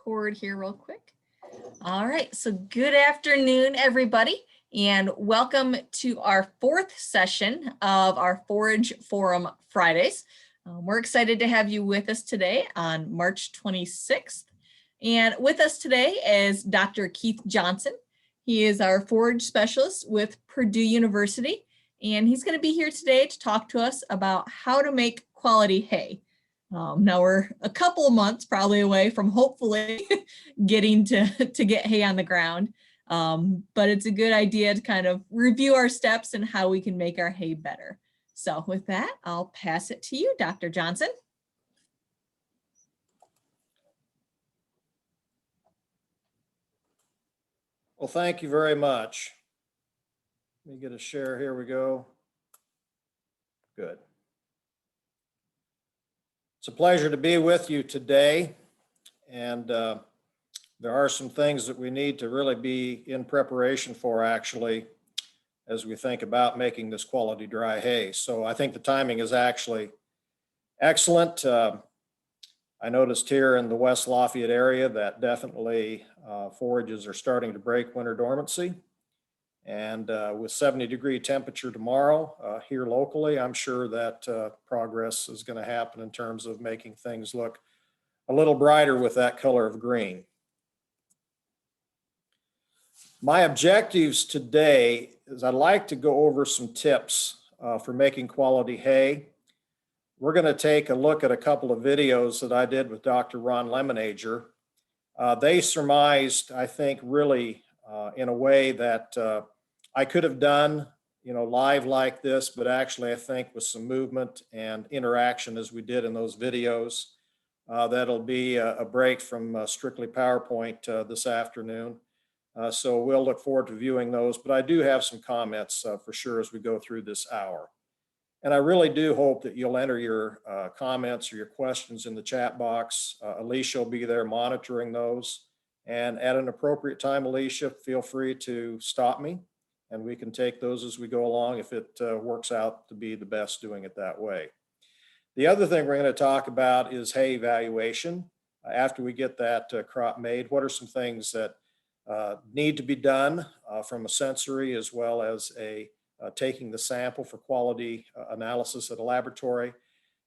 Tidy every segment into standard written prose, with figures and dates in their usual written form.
record here real quick. All right, so good afternoon, everybody, and welcome to our fourth session of our Forage Forum Fridays. We're excited to have you with us today on March 26th. And with us today is Dr. Keith Johnson. He is our forage specialist with Purdue University, and he's going to be here today to talk to us about how to make quality hay. Now we're a couple of months probably away from hopefully getting to get hay on the ground, but it's a good idea to kind of review our steps and how we can make our hay better. So with that, I'll pass it to you, Dr. Johnson. Well, thank you very much. Let me get a share. Here we go. Good. It's a pleasure to be with you today. And there are some things that we need to really be in preparation for, actually, as we think about making this quality dry hay. So I think the timing is actually excellent. I noticed here in the West Lafayette area that definitely forages are starting to break winter dormancy. And with 70-degree temperature tomorrow here locally, I'm sure that progress is going to happen in terms of making things look a little brighter with that color of green. My objectives today is I'd like to go over some tips for making quality hay. We're going to take a look at a couple of videos that I did with Dr. Ron Lemonager. They surmised, I think, really in a way that I could have done, live like this, but actually I think with some movement and interaction as we did in those videos. That'll be a break from strictly PowerPoint this afternoon. So we'll look forward to viewing those, but I do have some comments for sure as we go through this hour. And I really do hope that you'll enter your comments or your questions in the chat box. Alicia will be there monitoring those. And at an appropriate time, Alicia, feel free to stop me and we can take those as we go along if it works out to be the best doing it that way. The other thing we're going to talk about is hay evaluation. After we get that crop made, what are some things that need to be done from a sensory as well as taking the sample for quality analysis at a laboratory.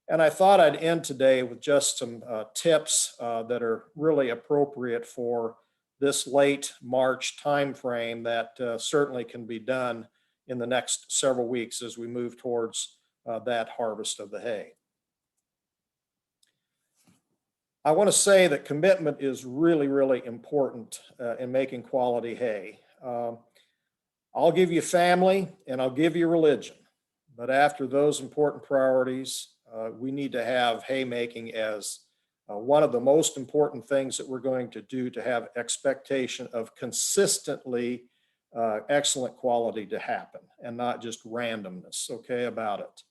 And I thought I'd end today with just some tips that are really appropriate for this late March timeframe that certainly can be done in the next several weeks as we move towards that harvest of the hay. I want to say that commitment is really, really important in making quality hay. I'll give you family and I'll give you religion, but after those important priorities, we need to have haymaking as one of the most important things that we're going to do to have expectation of consistently excellent quality to happen and not just randomness, okay, about it.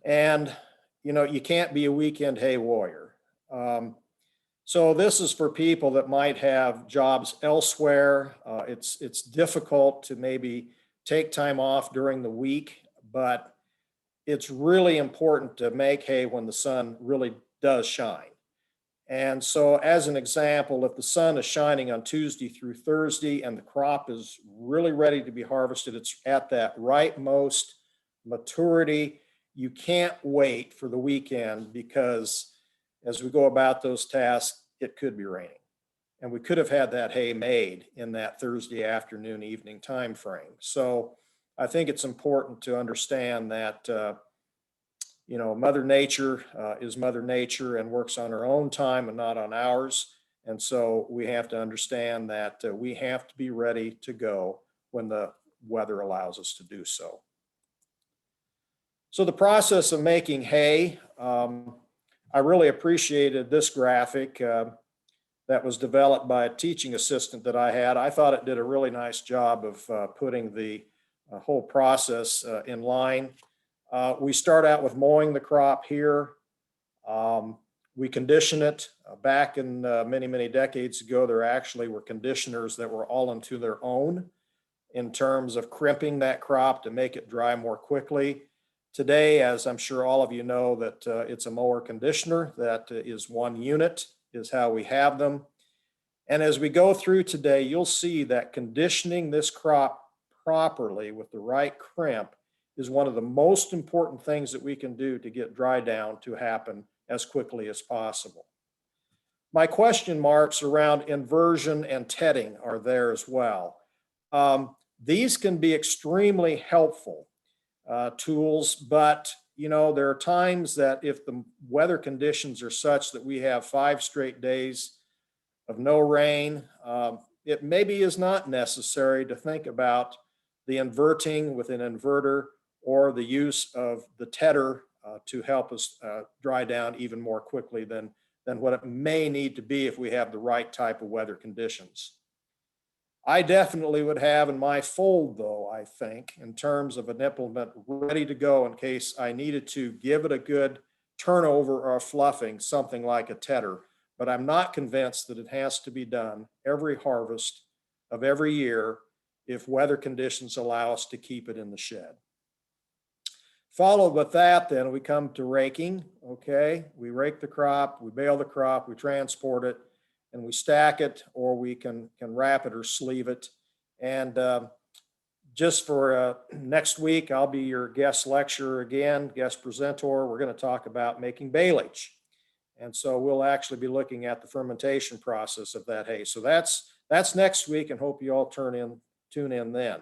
And, you can't be a weekend hay warrior. So this is for people that might have jobs elsewhere. It's difficult to maybe take time off during the week, but it's really important to make hay when the sun really does shine. And so as an example, if the sun is shining on Tuesday through Thursday and the crop is really ready to be harvested, it's at that rightmost maturity, you can't wait for the weekend because as we go about those tasks, it could be raining. And we could have had that hay made in that Thursday afternoon, evening time frame. So I think it's important to understand that, Mother Nature is Mother Nature and works on her own time and not on ours. And so we have to understand that we have to be ready to go when the weather allows us to do so. So the process of making hay, I really appreciated this graphic that was developed by a teaching assistant that I had. I thought it did a really nice job of putting the whole process in line. We start out with mowing the crop here. We condition it. Back in many, many decades ago, there actually were conditioners that were all into their own in terms of crimping that crop to make it dry more quickly. Today, as I'm sure all of you know, that it's a mower conditioner that is one unit. is how we have them. And as we go through today, you'll see that conditioning this crop properly with the right crimp is one of the most important things that we can do to get dry down to happen as quickly as possible. My question marks around inversion and tedding are there as well. These can be extremely helpful tools, but there are times that if the weather conditions are such that we have 5 straight days of no rain, it maybe is not necessary to think about the inverting with an inverter or the use of the tedder to help us dry down even more quickly than what it may need to be if we have the right type of weather conditions. I definitely would have in my fold, though, I think, in terms of an implement ready to go in case I needed to give it a good turnover or fluffing, something like a tedder. But I'm not convinced that it has to be done every harvest of every year if weather conditions allow us to keep it in the shed. Followed with that, then we come to raking. Okay, we rake the crop, we bale the crop, we transport it, and we stack it, or we can wrap it or sleeve it. And just for next week, I'll be your guest lecturer again, guest presenter. We're going to talk about making baleage. And so we'll actually be looking at the fermentation process of that hay. So that's next week, and hope you all tune in then.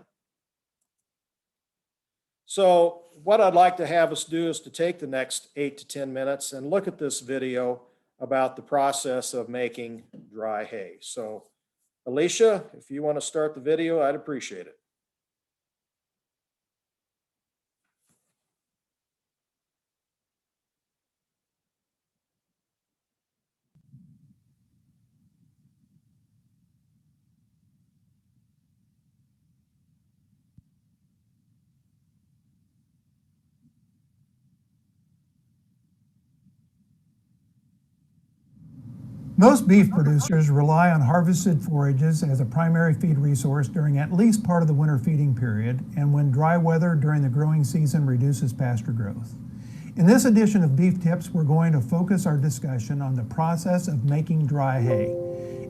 So what I'd like to have us do is to take the next 8 to 10 minutes and look at this video about the process of making dry hay. So Alicia, if you want to start the video, I'd appreciate it. Most beef producers rely on harvested forages as a primary feed resource during at least part of the winter feeding period and when dry weather during the growing season reduces pasture growth. In this edition of Beef Tips, we're going to focus our discussion on the process of making dry hay.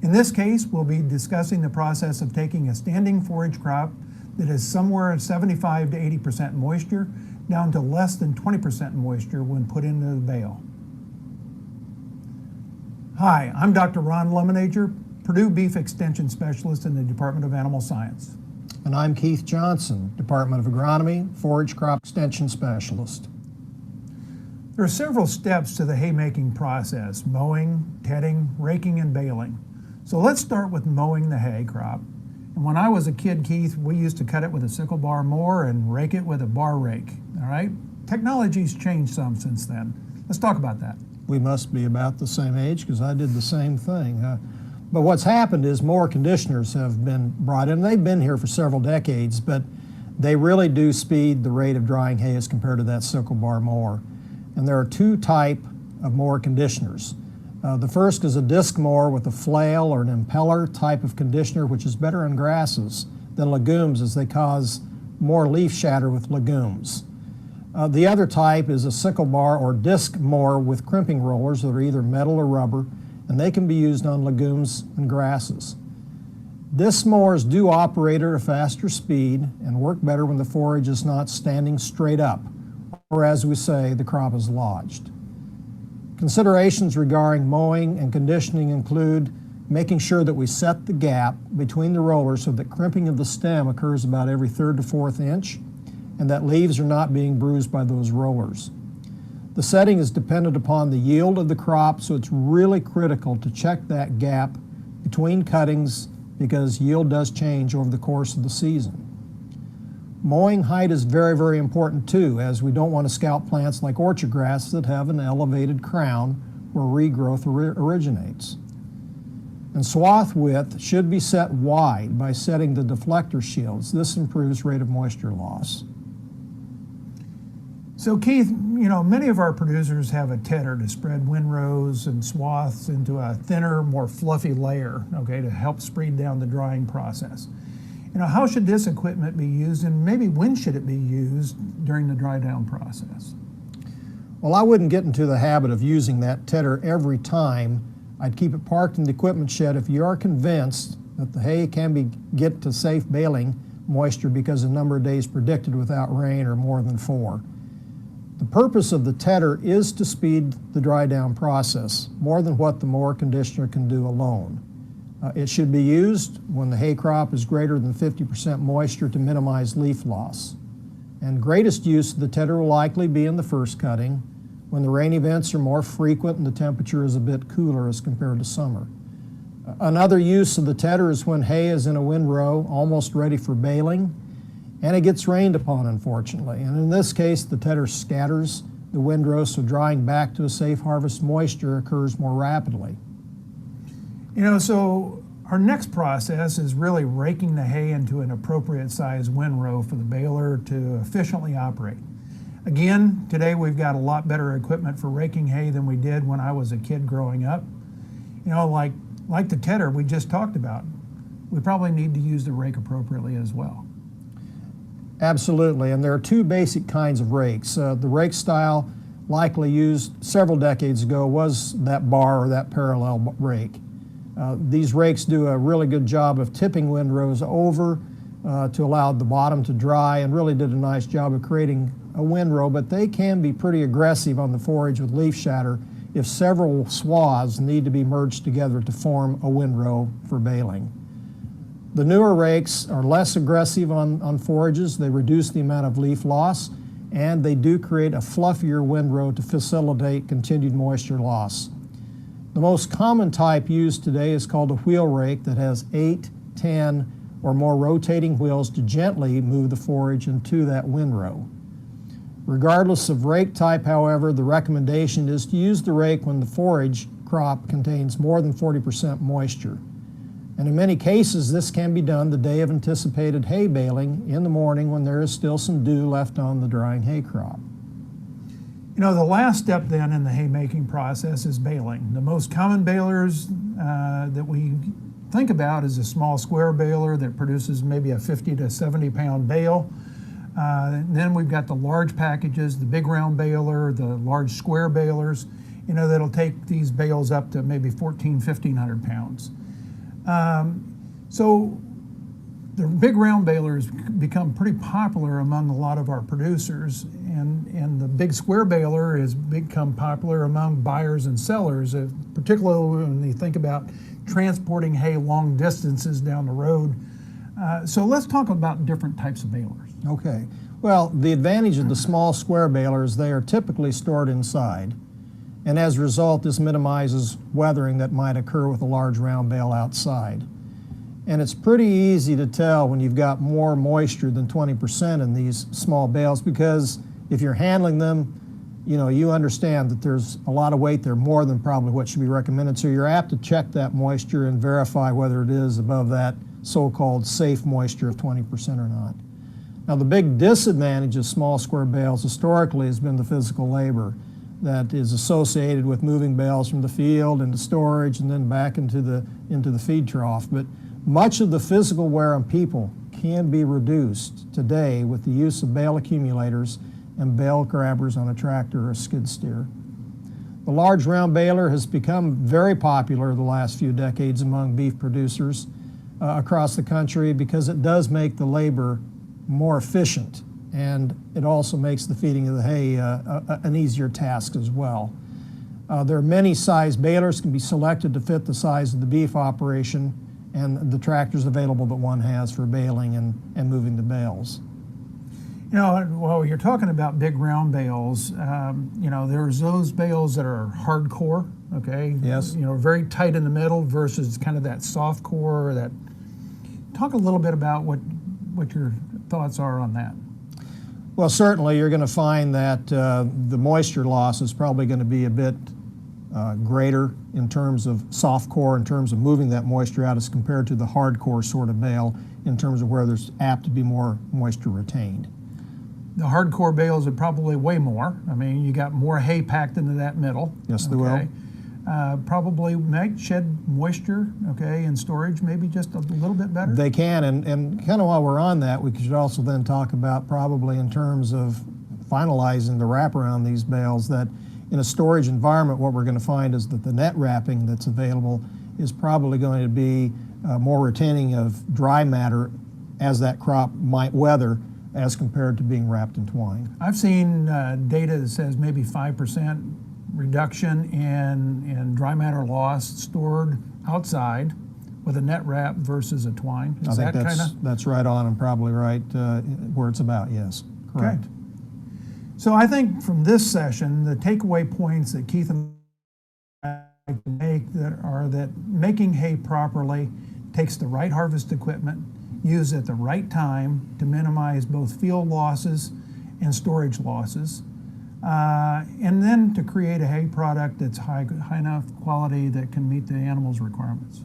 In this case, we'll be discussing the process of taking a standing forage crop that is somewhere at 75 to 80% moisture down to less than 20% moisture when put into the bale. Hi, I'm Dr. Ron Lemonager, Purdue Beef Extension Specialist in the Department of Animal Science. And I'm Keith Johnson, Department of Agronomy, Forage Crop Extension Specialist. There are several steps to the haymaking process: mowing, tedding, raking, and baling. So let's start with mowing the hay crop. And when I was a kid, Keith, we used to cut it with a sickle bar mower and rake it with a bar rake, all right? Technology's changed some since then. Let's talk about that. We must be about the same age because I did the same thing. But what's happened is more conditioners have been brought in. They've been here for several decades, but they really do speed the rate of drying hay as compared to that sickle bar mower. And there are 2 types of mower conditioners. The first is a disc mower with a flail or an impeller type of conditioner, which is better on grasses than legumes as they cause more leaf shatter with legumes. The other type is a sickle bar or disc mower with crimping rollers that are either metal or rubber, and they can be used on legumes and grasses. Disc mowers do operate at a faster speed and work better when the forage is not standing straight up, or as we say, the crop is lodged. Considerations regarding mowing and conditioning include making sure that we set the gap between the rollers so that crimping of the stem occurs about every 3rd to 4th inch, and that leaves are not being bruised by those rollers. The setting is dependent upon the yield of the crop, so it's really critical to check that gap between cuttings because yield does change over the course of the season. Mowing height is very, very important too, as we don't want to scalp plants like orchard grass that have an elevated crown where regrowth originates. And swath width should be set wide by setting the deflector shields. This improves rate of moisture loss. So Keith, many of our producers have a tedder to spread windrows and swaths into a thinner, more fluffy layer, okay, to help speed down the drying process. How should this equipment be used, and maybe when should it be used during the dry down process? Well, I wouldn't get into the habit of using that tedder every time I'd keep it parked in the equipment shed if you are convinced that the hay can get to safe baling moisture because the number of days predicted without rain are more than 4. The purpose of the tedder is to speed the dry down process, more than what the mower conditioner can do alone. It should be used when the hay crop is greater than 50% moisture to minimize leaf loss. And greatest use of the tedder will likely be in the first cutting, when the rain events are more frequent and the temperature is a bit cooler as compared to summer. Another use of the tedder is when hay is in a windrow, almost ready for baling, and it gets rained upon, unfortunately. And in this case, the tedder scatters the windrow, so drying back to a safe harvest moisture occurs more rapidly. So our next process is really raking the hay into an appropriate size windrow for the baler to efficiently operate. Again, today we've got a lot better equipment for raking hay than we did when I was a kid growing up. Like the tedder we just talked about, we probably need to use the rake appropriately as well. Absolutely, and there are 2 basic kinds of rakes. The rake style likely used several decades ago was that bar or that parallel rake. These rakes do a really good job of tipping windrows over to allow the bottom to dry, and really did a nice job of creating a windrow, but they can be pretty aggressive on the forage with leaf shatter if several swaths need to be merged together to form a windrow for baling. The newer rakes are less aggressive on forages. They reduce the amount of leaf loss, and they do create a fluffier windrow to facilitate continued moisture loss. The most common type used today is called a wheel rake that has 8, 10, or more rotating wheels to gently move the forage into that windrow. Regardless of rake type, however, the recommendation is to use the rake when the forage crop contains more than 40% moisture. And in many cases, this can be done the day of anticipated hay baling in the morning when there is still some dew left on the drying hay crop. The last step then in the haymaking process is baling. The most common balers that we think about is a small square baler that produces maybe a 50 to 70 pound bale. Then we've got the large packages, the big round baler, the large square balers, that'll take these bales up to maybe 1,500 pounds. So the big round balers become pretty popular among a lot of our producers, and the big square baler has become popular among buyers and sellers, particularly when you think about transporting hay long distances down the road. So let's talk about different types of balers. Okay. Well, the advantage of the small square balers, they are typically stored inside, and as a result, this minimizes weathering that might occur with a large round bale outside. And it's pretty easy to tell when you've got more moisture than 20% in these small bales, because if you're handling them, you understand that there's a lot of weight there, more than probably what should be recommended. So you're apt to check that moisture and verify whether it is above that so-called safe moisture of 20% or not. Now, the big disadvantage of small square bales historically has been the physical labor that is associated with moving bales from the field into storage and then back into the feed trough. But much of the physical wear on people can be reduced today with the use of bale accumulators and bale grabbers on a tractor or a skid steer. The large round baler has become very popular the last few decades among beef producers across the country because it does make the labor more efficient, and it also makes the feeding of the hay an easier task as well. There are many size balers can be selected to fit the size of the beef operation and the tractors available that one has for baling and moving the bales. Well, you're talking about big round bales. There's those bales that are hardcore, okay? Yes. Very tight in the middle versus kind of that soft core. Talk a little bit about what your thoughts are on that. Well, certainly you're going to find that the moisture loss is probably going to be a bit greater in terms of soft core, in terms of moving that moisture out as compared to the hardcore sort of bale in terms of where there's apt to be more moisture retained. The hardcore bales are probably way more. I mean, you got more hay packed into that middle. Yes, they will. Probably might shed moisture, okay, in storage, maybe just a little bit better. They can, and kind of while we're on that, we should also then talk about probably in terms of finalizing the wrap around these bales, that in a storage environment, what we're going to find is that the net wrapping that's available is probably going to be more retaining of dry matter as that crop might weather as compared to being wrapped in twine. I've seen data that says maybe 5% reduction in dry matter loss stored outside with a net wrap versus a twine. Is I think that kind of? that's right on and probably right where it's about, yes, correct. Okay. So I think from this session, the takeaway points that Keith and I make that making hay properly takes the right harvest equipment, used at the right time to minimize both field losses and storage losses, and then to create a hay product that's high enough quality that can meet the animals' requirements.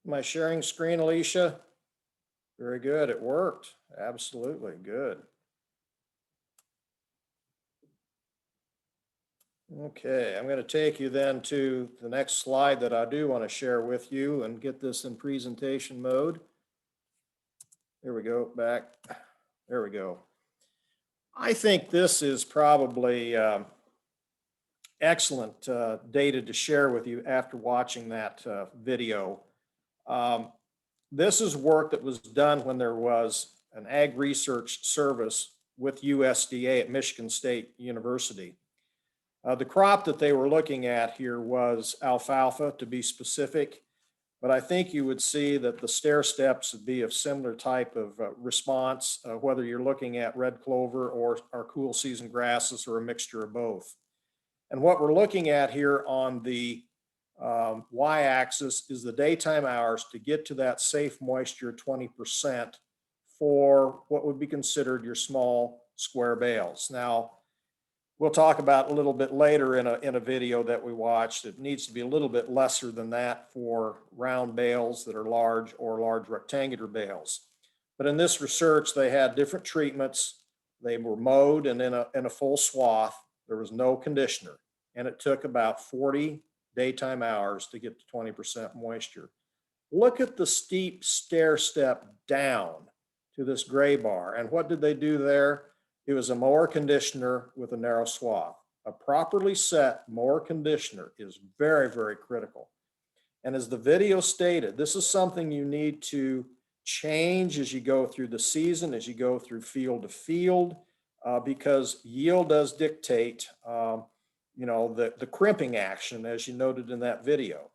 Am I sharing screen, Alicia? Very good, it worked. Absolutely, good. Okay, I'm going to take you then to the next slide that I do want to share with you and get this in presentation mode. Here we go, back. There we go. I think this is probably excellent data to share with you after watching that video. This is work that was done when there was an ag research service with USDA at Michigan State University. The crop that they were looking at here was alfalfa, to be specific, but I think you would see that the stair steps would be of similar type of response, whether you're looking at red clover or our cool season grasses or a mixture of both. And what we're looking at here on the y-axis is the daytime hours to get to that safe moisture 20% for what would be considered your small square bales. Now, we'll talk about a little bit later in a video that we watched. It needs to be a little bit lesser than that for round bales that are large or large rectangular bales. But in this research, they had different treatments. They were mowed and in a full swath. There was no conditioner, and it took about 40 daytime hours to get to 20% moisture. Look at the steep stair step down to this gray bar. And what did they do there? It was a mower conditioner with a narrow swath. A properly set mower conditioner is very, very critical. And as the video stated, this is something you need to change as you go through the season, as you go through field to field, because yield does dictate the crimping action, as you noted in that video.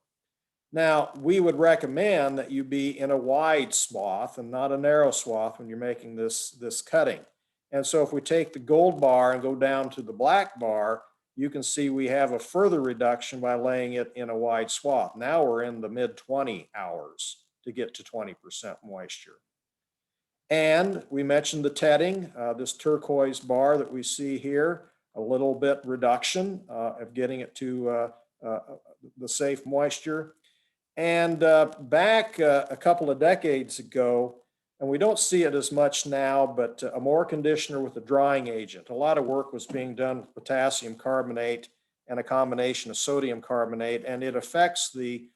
Now, we would recommend that you be in a wide swath and not a narrow swath when you're making this cutting. And so if we take the gold bar and go down to the black bar, you can see we have a further reduction by laying it in a wide swath. Now we're in the mid 20 hours to get to 20% moisture. And we mentioned the tedding, this turquoise bar that we see here, a little bit reduction of getting it to the safe moisture. And back a couple of decades ago, and we don't see it as much now, but a mower conditioner with a drying agent. A lot of work was being done with potassium carbonate and a combination of sodium carbonate, and it affects the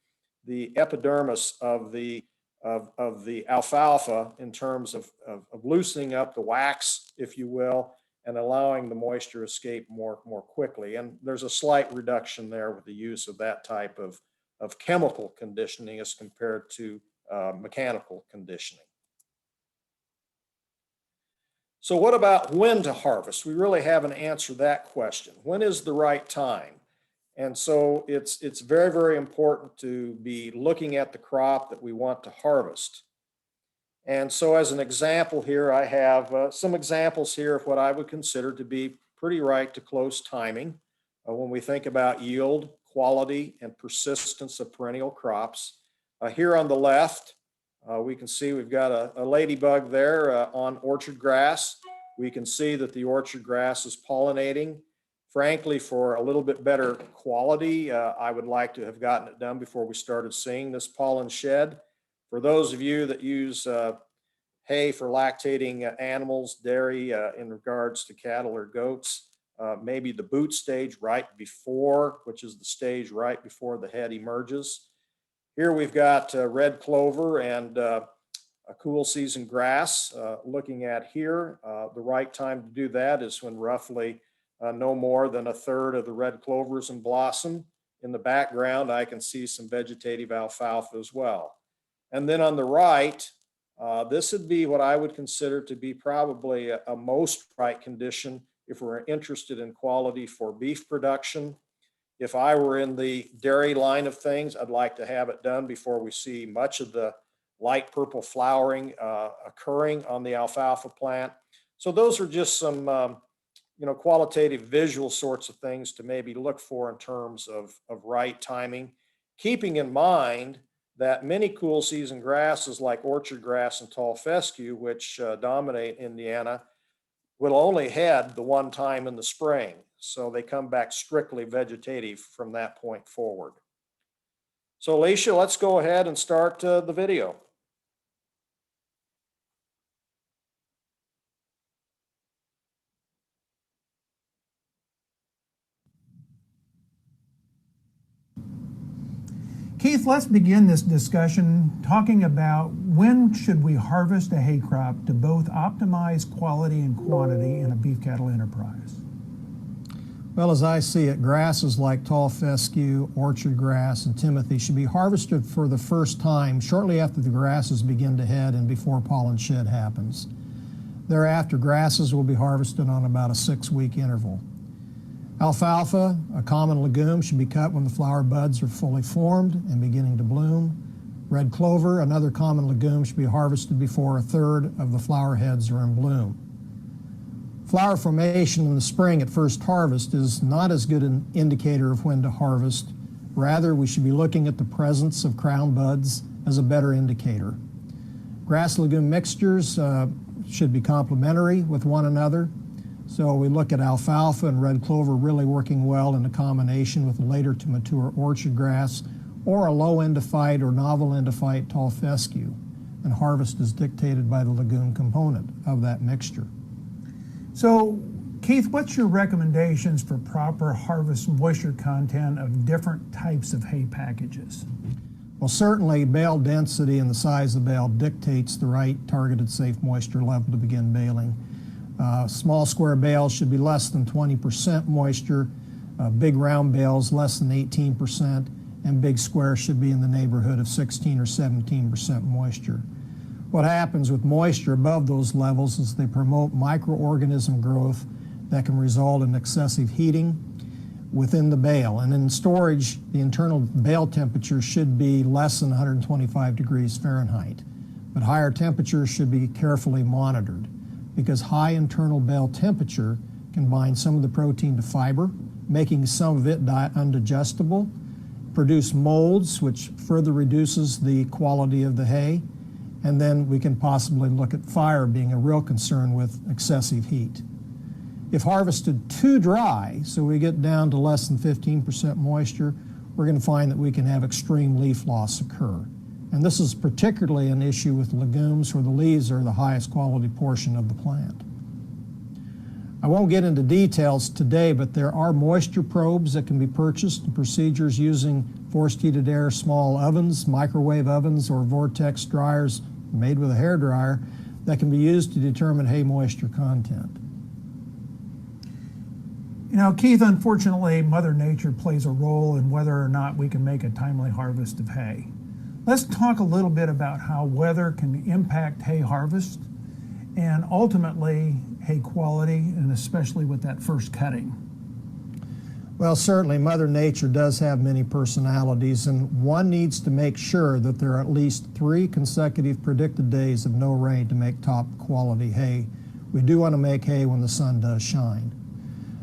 epidermis of the alfalfa in terms of loosening up the wax, if you will, and allowing the moisture escape more quickly. And there's a slight reduction there with the use of that type of chemical conditioning as compared to mechanical conditioning. So what about when to harvest? We really haven't answered that question. When is the right time? And so it's very, very important to be looking at the crop that we want to harvest. And so as an example here, I have some examples here of what I would consider to be pretty right to close timing when we think about yield, quality, and persistence of perennial crops. Here on the left, we can see we've got a ladybug there on orchard grass. We can see that the orchard grass is pollinating. Frankly, for a little bit better quality, I would like to have gotten it done before we started seeing this pollen shed. For those of you that use hay for lactating animals, dairy in regards to cattle or goats, maybe the boot stage right before, which is the stage right before the head emerges. Here we've got red clover and a cool season grass. Looking at here, the right time to do that is when roughly no more than a third of the red clover is in blossom. In the background, I can see some vegetative alfalfa as well. And then on the right, this would be what I would consider to be probably a most right condition if we're interested in quality for beef production. If I were in the dairy line of things, I'd like to have it done before we see much of the light purple flowering occurring on the alfalfa plant. So those are just some qualitative visual sorts of things to maybe look for in terms of right timing, keeping in mind that many cool season grasses like orchard grass and tall fescue, which dominate Indiana, will only head the one time in the spring. So they come back strictly vegetative from that point forward. So Alicia, let's go ahead and start the video. Keith, let's begin this discussion talking about when should we harvest a hay crop to both optimize quality and quantity in a beef cattle enterprise? Well, as I see it, grasses like tall fescue, orchard grass, and timothy should be harvested for the first time shortly after the grasses begin to head and before pollen shed happens. Thereafter, grasses will be harvested on about a 6-week interval. Alfalfa, a common legume, should be cut when the flower buds are fully formed and beginning to bloom. Red clover, another common legume, should be harvested before a third of the flower heads are in bloom. Flower formation in the spring at first harvest is not as good an indicator of when to harvest. Rather, we should be looking at the presence of crown buds as a better indicator. Grass legume mixtures should be complementary with one another. So we look at alfalfa and red clover really working well in a combination with later to mature orchard grass or a low endophyte or novel endophyte tall fescue. And harvest is dictated by the legume component of that mixture. So, Keith, what's your recommendations for proper harvest moisture content of different types of hay packages? Well, certainly bale density and the size of the bale dictates the right targeted safe moisture level to begin baling. Small square bales should be less than 20% moisture, big round bales less than 18%, and big squares should be in the neighborhood of 16 or 17% moisture. What happens with moisture above those levels is they promote microorganism growth that can result in excessive heating within the bale. And in storage, the internal bale temperature should be less than 125 degrees Fahrenheit. But higher temperatures should be carefully monitored because high internal bale temperature can bind some of the protein to fiber, making some of it undigestible, produce molds, which further reduces the quality of the hay, and then we can possibly look at fire being a real concern with excessive heat. If harvested too dry, so we get down to less than 15% moisture, we're going to find that we can have extreme leaf loss occur. And this is particularly an issue with legumes where the leaves are the highest quality portion of the plant. I won't get into details today, but there are moisture probes that can be purchased and procedures using forced heated air small ovens, microwave ovens, or vortex dryers made with a hair dryer that can be used to determine hay moisture content. You know, Keith, unfortunately, Mother Nature plays a role in whether or not we can make a timely harvest of hay. Let's talk a little bit about how weather can impact hay harvest and ultimately hay quality, and especially with that first cutting. Well, certainly Mother Nature does have many personalities, and one needs to make sure that there are at least 3 consecutive predicted days of no rain to make top quality hay. We do want to make hay when the sun does shine.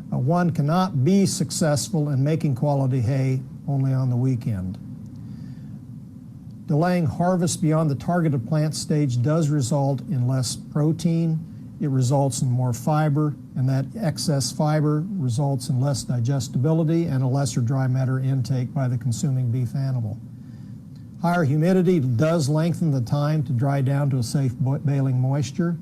One cannot be successful in making quality hay only on the weekend. Delaying harvest beyond the targeted plant stage does result in less protein. It results in more fiber, and that excess fiber results in less digestibility and a lesser dry matter intake by the consuming beef animal. Higher humidity does lengthen the time to dry down to a safe baling moisture,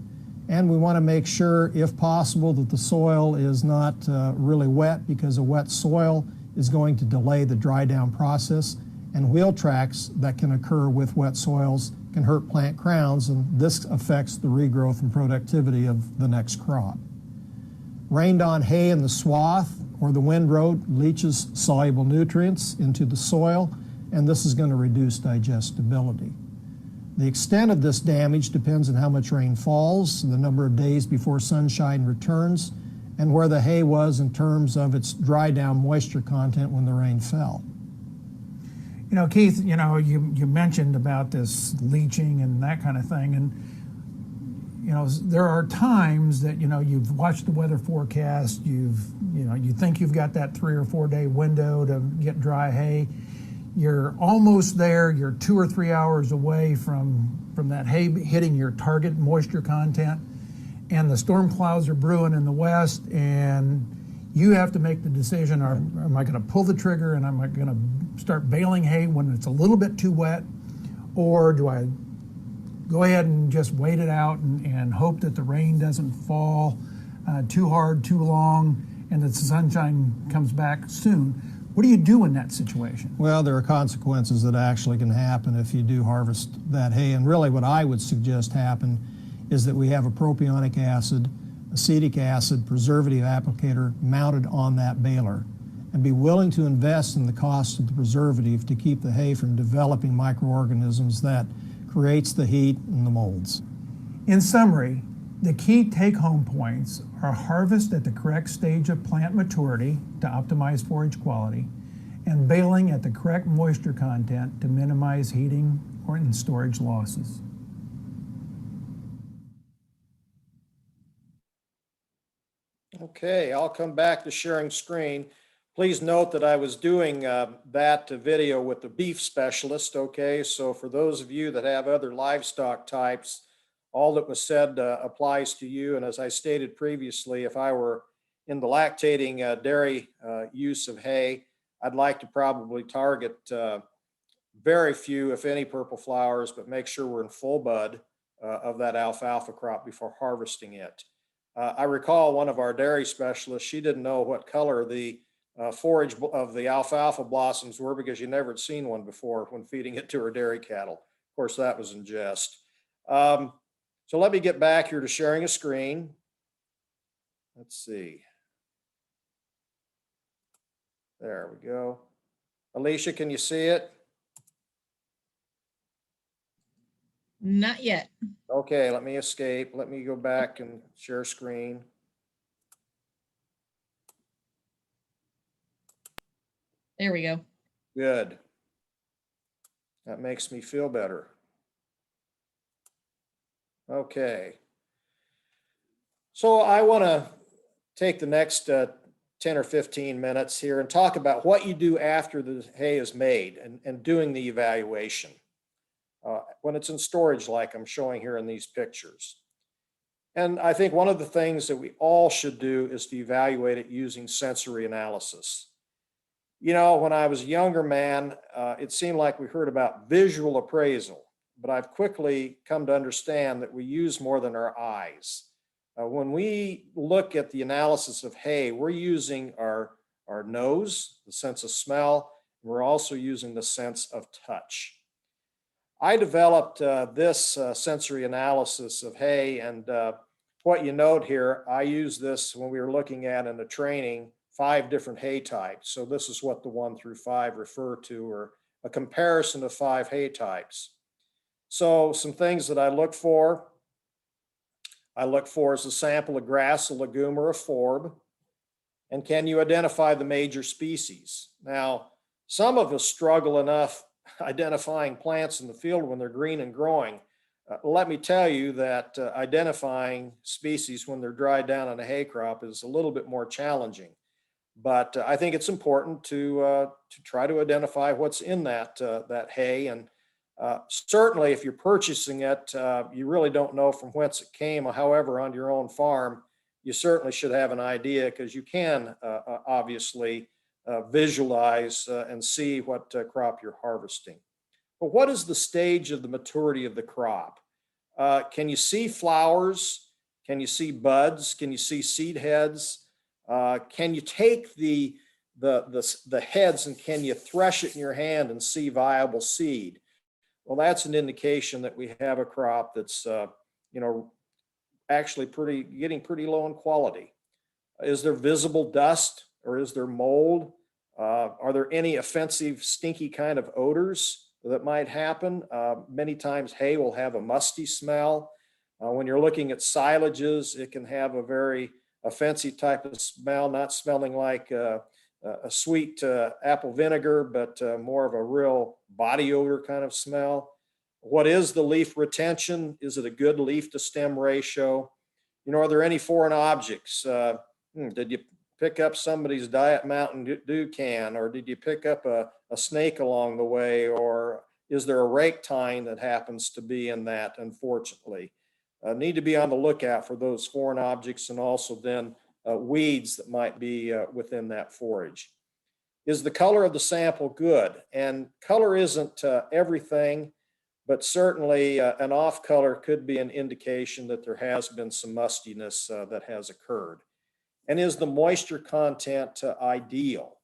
And we want to make sure, if possible, that the soil is not really wet, because a wet soil is going to delay the dry down process. And wheel tracks that can occur with wet soils can hurt plant crowns, and this affects the regrowth and productivity of the next crop. Rained on hay in the swath or the windrow leaches soluble nutrients into the soil, and this is going to reduce digestibility. The extent of this damage depends on how much rain falls, the number of days before sunshine returns, and where the hay was in terms of its dry down moisture content when the rain fell. You know, Keith, you know, you mentioned about this leaching and that kind of thing, and you know, there are times that, you know, you've watched the weather forecast, you think you've got that 3 or 4 day window to get dry hay. You're almost there, you're 2 or 3 hours away from that hay hitting your target moisture content, and the storm clouds are brewing in the west, and you have to make the decision, am I going to pull the trigger and am I going to start baling hay when it's a little bit too wet, or do I go ahead and just wait it out and hope that the rain doesn't fall too hard, too long, and that the sunshine comes back soon? What do you do in that situation? Well, there are consequences that actually can happen if you do harvest that hay. And really what I would suggest happen is that we have a propionic acid, acetic acid, preservative applicator mounted on that baler, and be willing to invest in the cost of the preservative to keep the hay from developing microorganisms that creates the heat and the molds. In summary, the key take-home points are harvest at the correct stage of plant maturity to optimize forage quality, and baling at the correct moisture content to minimize heating or storage losses. Okay, I'll come back to sharing screen. Please note that I was doing that video with the beef specialist, okay? So for those of you that have other livestock types, all that was said applies to you. And as I stated previously, if I were in the lactating dairy use of hay, I'd like to probably target very few, if any, purple flowers, but make sure we're in full bud of that alfalfa crop before harvesting it. I recall one of our dairy specialists, she didn't know what color the forage of the alfalfa blossoms were because you never had seen one before when feeding it to her dairy cattle. Of course, that was in jest. So let me get back here to sharing a screen. Let's see. There we go. Alicia, can you see it? Not yet. Okay, let me escape. Let me go back and share screen. There we go. Good. That makes me feel better. Okay. So I want to take the next 10 or 15 minutes here and talk about what you do after the hay is made and doing the evaluation when it's in storage like I'm showing here in these pictures. And I think one of the things that we all should do is to evaluate it using sensory analysis. You know, when I was a younger man, it seemed like we heard about visual appraisal, but I've quickly come to understand that we use more than our eyes. When we look at the analysis of hay, we're using our nose, the sense of smell, and we're also using the sense of touch. I developed this sensory analysis of hay, and what you note here, I used this when we were looking at in the training 5 different hay types. So this is what the 1 through 5 refer to, or a comparison of 5 hay types. So some things that I look for is a sample of grass, a legume, or a forb. And can you identify the major species? Now, some of us struggle enough identifying plants in the field when they're green and growing. Let me tell you that identifying species when they're dried down on a hay crop is a little bit more challenging. But I think it's important to try to identify what's in that hay. And certainly if you're purchasing it, you really don't know from whence it came. However, on your own farm, you certainly should have an idea, because you can obviously visualize and see what crop you're harvesting. But what is the stage of the maturity of the crop? Can you see flowers? Can you see buds? Can you see seed heads? Can you take the heads and can you thresh it in your hand and see viable seed? Well, that's an indication that we have a crop that's, actually getting pretty low in quality. Is there visible dust or is there mold? Are there any offensive, stinky kind of odors that might happen? Many times hay will have a musty smell. When you're looking at silages, it can have a very offensive type of smell, not smelling like a sweet apple vinegar, but more of a real body odor kind of smell. What is the leaf retention? Is it a good leaf to stem ratio? Are there any foreign objects? Did you pick up somebody's Diet Mountain Dew can, or did you pick up a snake along the way, or is there a rake tine that happens to be in that, unfortunately? Need to be on the lookout for those foreign objects and also then weeds that might be within that forage. Is the color of the sample good? And color isn't everything, but certainly an off color could be an indication that there has been some mustiness that has occurred. And is the moisture content ideal?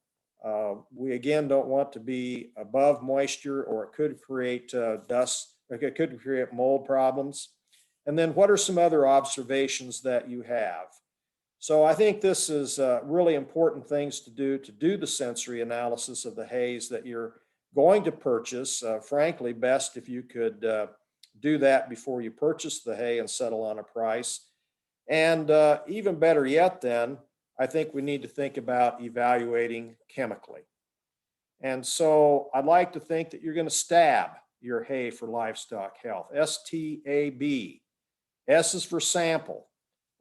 We again don't want to be above moisture, or it could create dust, it could create mold problems. And then what are some other observations that you have? So I think this is really important things to do the sensory analysis of the hays that you're going to purchase. Frankly, best if you could do that before you purchase the hay and settle on a price. And even better yet, then, I think we need to think about evaluating chemically. And so I'd like to think that you're going to stab your hay for livestock health, STAB. S is for sample.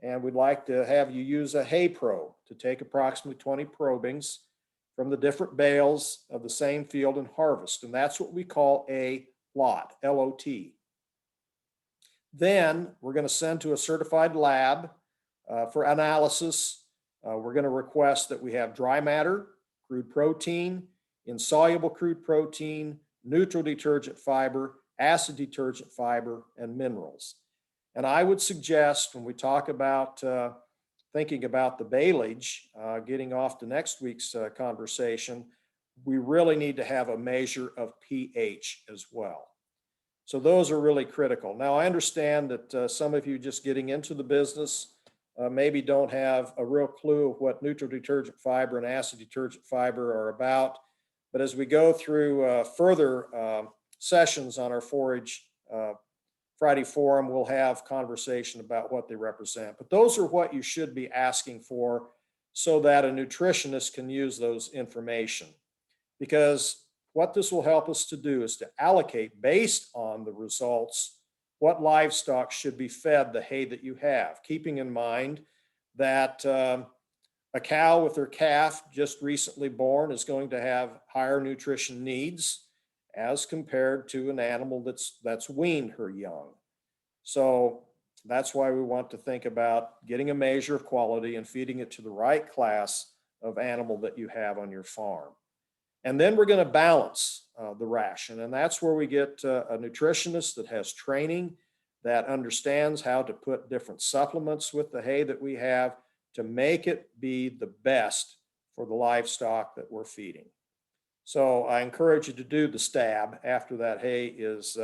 And we'd like to have you use a hay probe to take approximately 20 probings from the different bales of the same field and harvest. And that's what we call a lot, L-O-T. Then we're going to send to a certified lab for analysis. We're going to request that we have dry matter, crude protein, insoluble crude protein, neutral detergent fiber, acid detergent fiber, and minerals. And I would suggest when we talk about thinking about the baleage, getting off to next week's conversation, we really need to have a measure of pH as well. So those are really critical. Now, I understand that some of you just getting into the business maybe don't have a real clue of what neutral detergent fiber and acid detergent fiber are about. But as we go through further sessions on our Forage Friday Forum, we'll have conversation about what they represent. But those are what you should be asking for so that a nutritionist can use those information. Because what this will help us to do is to allocate based on the results what livestock should be fed the hay that you have, keeping in mind that a cow with her calf just recently born is going to have higher nutrition needs as compared to an animal that's weaned her young. So that's why we want to think about getting a measure of quality and feeding it to the right class of animal that you have on your farm. And then we're going to balance the ration. And that's where we get a nutritionist that has training, that understands how to put different supplements with the hay that we have to make it be the best for the livestock that we're feeding. So I encourage you to do the stab after that hay is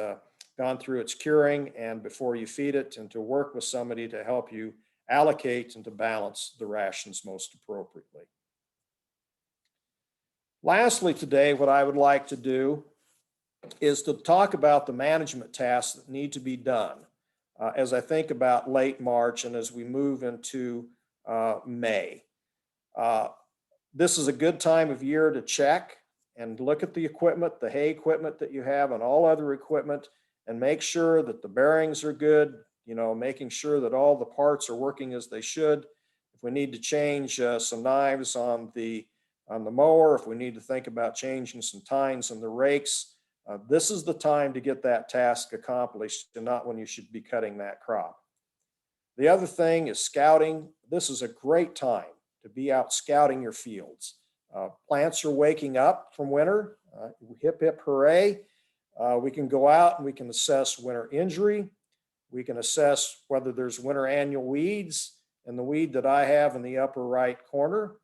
gone through its curing and before you feed it, and to work with somebody to help you allocate and to balance the rations most appropriately. Lastly today, what I would like to do is to talk about the management tasks that need to be done as I think about late March and as we move into May. This is a good time of year to check and look at the equipment, the hay equipment that you have and all other equipment, and make sure that the bearings are good, making sure that all the parts are working as they should. If we need to change some knives on the mower, if we need to think about changing some tines on the rakes, this is the time to get that task accomplished and not when you should be cutting that crop. The other thing is scouting. This is a great time to be out scouting your fields. Plants are waking up from winter. Hip, hip, hooray. We can go out and we can assess winter injury. We can assess whether there's winter annual weeds, and the weed that I have in the upper right corner,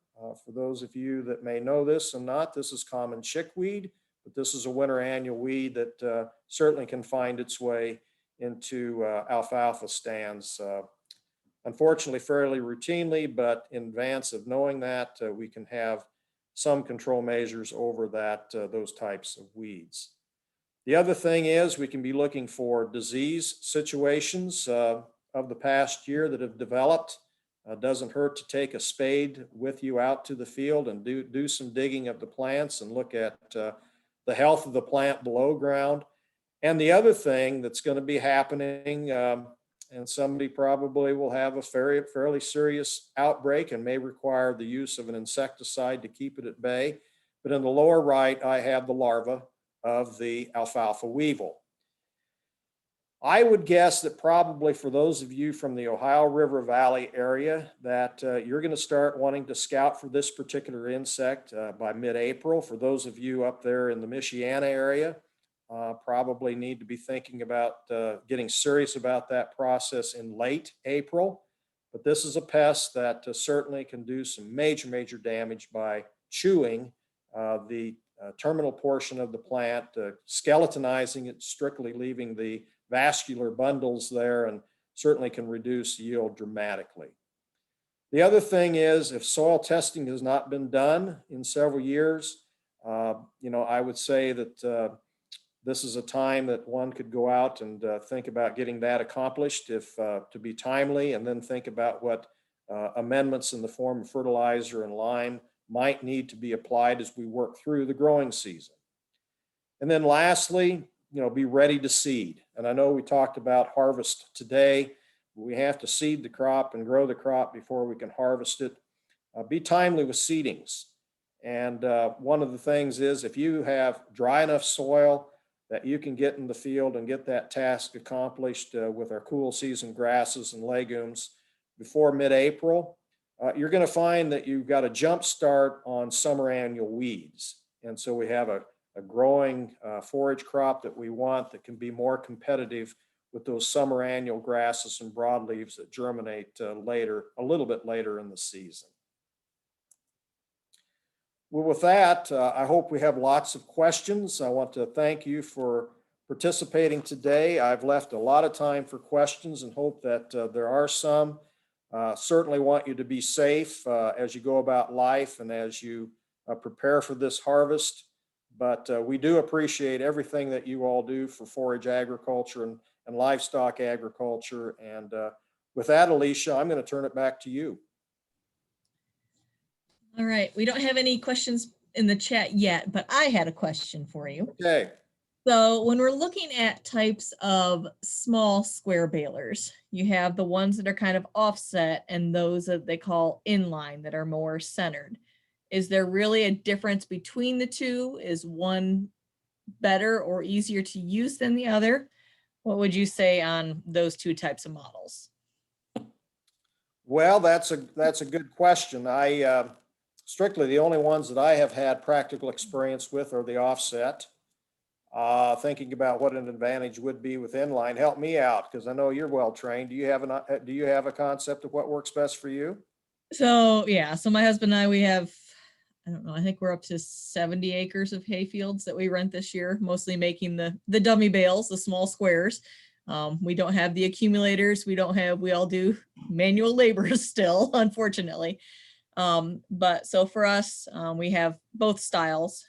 for those of you that may know this and not, this is common chickweed, but this is a winter annual weed that certainly can find its way into alfalfa stands. Unfortunately, fairly routinely, but in advance of knowing that, we can have some control measures over those types of weeds. The other thing is we can be looking for disease situations of the past year that have developed. Doesn't hurt to take a spade with you out to the field and do some digging of the plants and look at the health of the plant below ground. And the other thing that's going to be happening, and somebody probably will have a fairly serious outbreak and may require the use of an insecticide to keep it at bay. But in the lower right, I have the larva of the alfalfa weevil. I would guess that probably for those of you from the Ohio River Valley area that you're going to start wanting to scout for this particular insect by mid-April. For those of you up there in the Michiana area, probably need to be thinking about getting serious about that process in late April. But this is a pest that certainly can do some major damage by chewing the terminal portion of the plant, skeletonizing it, strictly leaving the vascular bundles there, and certainly can reduce yield dramatically. The other thing is, if soil testing has not been done in several years, I would say that this is a time that one could go out and think about getting that accomplished if to be timely, and then think about what amendments in the form of fertilizer and lime might need to be applied as we work through the growing season. And then lastly, be ready to seed. And I know we talked about harvest today. We have to seed the crop and grow the crop before we can harvest it. Be timely with seedings. And one of the things is, if you have dry enough soil that you can get in the field and get that task accomplished with our cool season grasses and legumes before mid-April, you're going to find that you've got a jump start on summer annual weeds. And so we have a growing forage crop that we want that can be more competitive with those summer annual grasses and broadleaves that germinate later, a little bit later in the season. Well, with that, I hope we have lots of questions. I want to thank you for participating today. I've left a lot of time for questions and hope that there are some. Certainly want you to be safe as you go about life and as you prepare for this harvest. But we do appreciate everything that you all do for forage agriculture and livestock agriculture. And with that, Alicia, I'm going to turn it back to you. All right, we don't have any questions in the chat yet, but I had a question for you. Okay. So when we're looking at types of small square balers, you have the ones that are kind of offset and those that they call inline that are more centered. Is there really a difference between the two? Is one better or easier to use than the other? What would you say on those two types of models? Well, that's a good question. Strictly the only ones that I have had practical experience with are the offset. Thinking about what an advantage would be with inline. Help me out, because I know you're well trained. Do you have a concept of what works best for you? So yeah, so my husband and I, we have, I don't know, I think we're up to 70 acres of hay fields that we rent this year, mostly making the dummy bales, the small squares. We don't have the accumulators. We all do manual labor still, unfortunately. But so for us, we have both styles.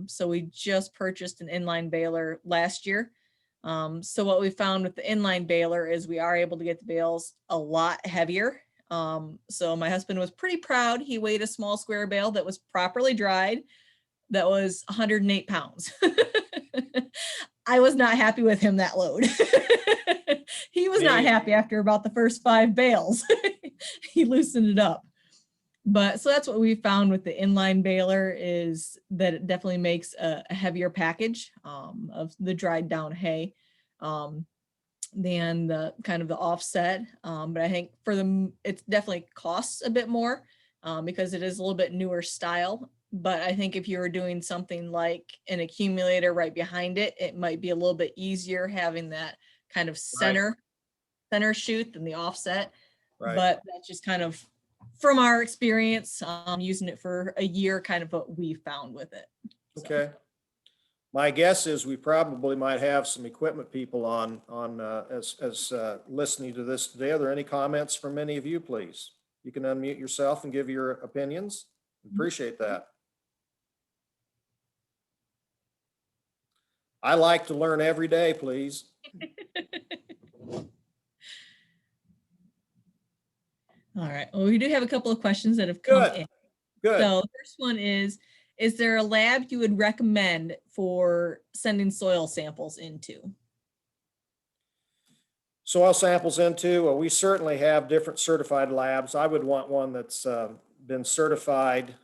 So we just purchased an inline baler last year. So what we found with the inline baler is we are able to get the bales a lot heavier. So my husband was pretty proud. He weighed a small square bale that was properly dried. That was 108 pounds. I was not happy with him that load. He was not happy after about the first 5 bales. He loosened it up. But so that's what we found with the inline baler, is that it definitely makes a heavier package of the dried down hay than the kind of the offset. But I think for them, it definitely costs a bit more because it is a little bit newer style. But I think if you were doing something like an accumulator right behind it, it might be a little bit easier having that kind of center thinner shoot than the offset. Right. But that's just kind of from our experience, using it for a year, kind of what we found with it. So. Okay. My guess is we probably might have some equipment people on as listening to this today. Are there any comments from any of you, please? You can unmute yourself and give your opinions. Appreciate that. I like to learn every day, please. All right. Well, we do have a couple of questions that have come in. Good. So the first one is there a lab you would recommend for sending soil samples into? Soil samples into, well, we certainly have different certified labs. I would want one that's been certified.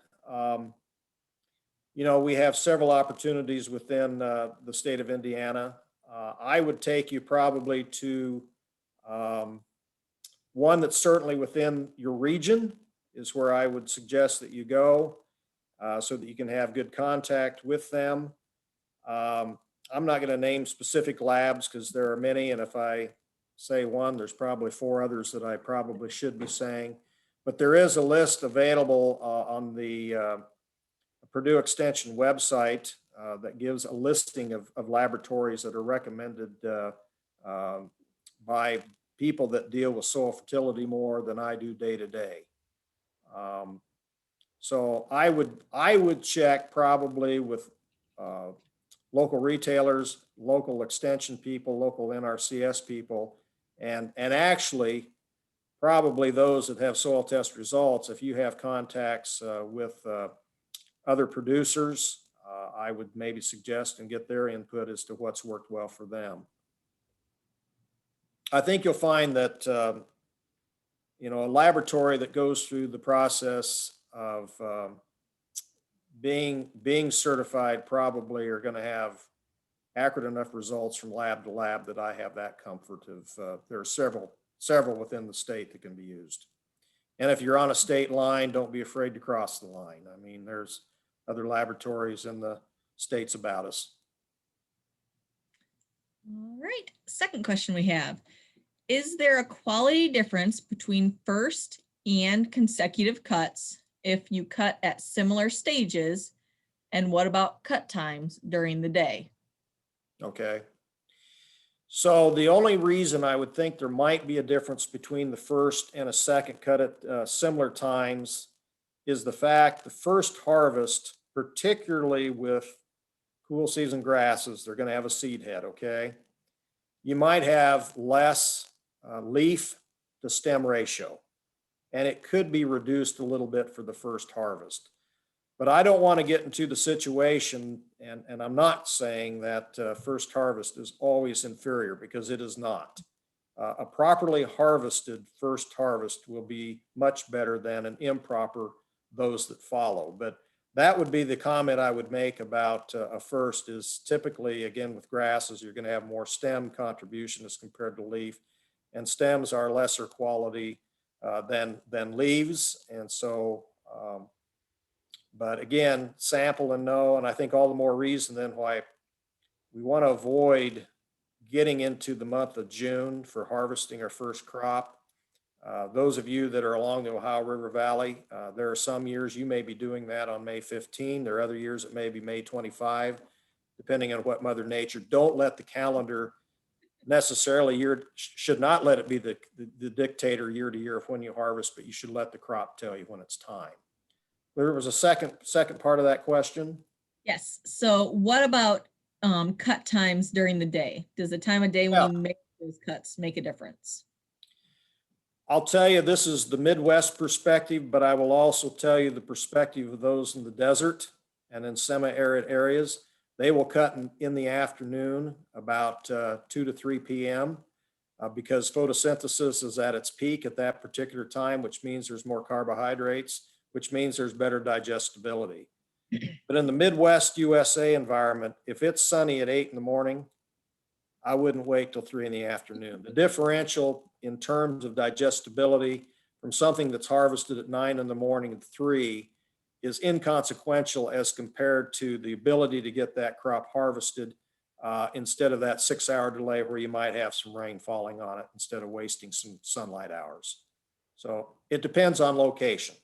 You know, we have several opportunities within the state of Indiana. I would take you probably to one that's certainly within your region is where I would suggest that you go so that you can have good contact with them. I'm not going to name specific labs because there are many, and if I say one, there's probably 4 others that I probably should be saying. But there is a list available on the Purdue Extension website that gives a listing of laboratories that are recommended by people that deal with soil fertility more than I do day to day. So I would check probably with local retailers, local extension people, local NRCS people, and actually probably those that have soil test results. If you have contacts with other producers, I would maybe suggest and get their input as to what's worked well for them. I think you'll find that, you know, a laboratory that goes through the process of being certified probably are going to have accurate enough results from lab to lab that I have that comfort of there are several within the state that can be used. And if you're on a state line, don't be afraid to cross the line. I mean, there's other laboratories in the states about us. All right. Second question we have. Is there a quality difference between first and consecutive cuts if you cut at similar stages? And what about cut times during the day? Okay. So the only reason I would think there might be a difference between the first and a second cut at similar times is the fact the first harvest, particularly with cool season grasses, they're going to have a seed head, okay? You might have less leaf to stem ratio, and it could be reduced a little bit for the first harvest. But I don't want to get into the situation, and I'm not saying that first harvest is always inferior, because it is not. A properly harvested first harvest will be much better than an improper those that follow. But that would be the comment I would make about a first is typically, again, with grasses, you're going to have more stem contribution as compared to leaf, and stems are lesser quality than leaves. And so, but again, sample and know, and I think all the more reason then why we want to avoid getting into the month of June for harvesting our first crop. Those of you that are along the Ohio River Valley, there are some years you may be doing that on May 15. There are other years it may be May 25, depending on what Mother Nature. Don't let the calendar necessarily, should not let it be the dictator year to year of when you harvest, but you should let the crop tell you when it's time. There was a second part of that question. Yes. So what about cut times during the day? Does the time of day when you make those cuts make a difference? I'll tell you, this is the Midwest perspective, but I will also tell you the perspective of those in the desert and in semi-arid areas. They will cut in the afternoon about 2 to 3 p.m. Because photosynthesis is at its peak at that particular time, which means there's more carbohydrates, which means there's better digestibility. But in the Midwest USA environment, if it's sunny at 8 in the morning, I wouldn't wait till 3 in the afternoon. The differential in terms of digestibility from something that's harvested at 9 in the morning and 3 is inconsequential as compared to the ability to get that crop harvested instead of that 6-hour delay where you might have some rain falling on it instead of wasting some sunlight hours. So it depends on location.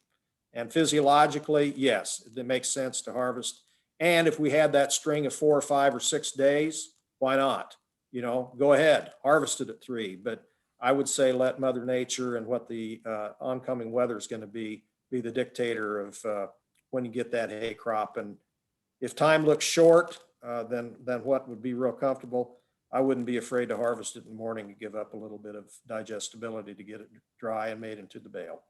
And physiologically, yes, it makes sense to harvest. And if we had that string of 4 or 5 or 6 days, why not? You know, go ahead, harvest it at 3. But I would say let Mother Nature and what the oncoming weather is going to be the dictator of when you get that hay crop. And if time looks short, then what would be real comfortable, I wouldn't be afraid to harvest it in the morning and give up a little bit of digestibility to get it dry and made into the bale.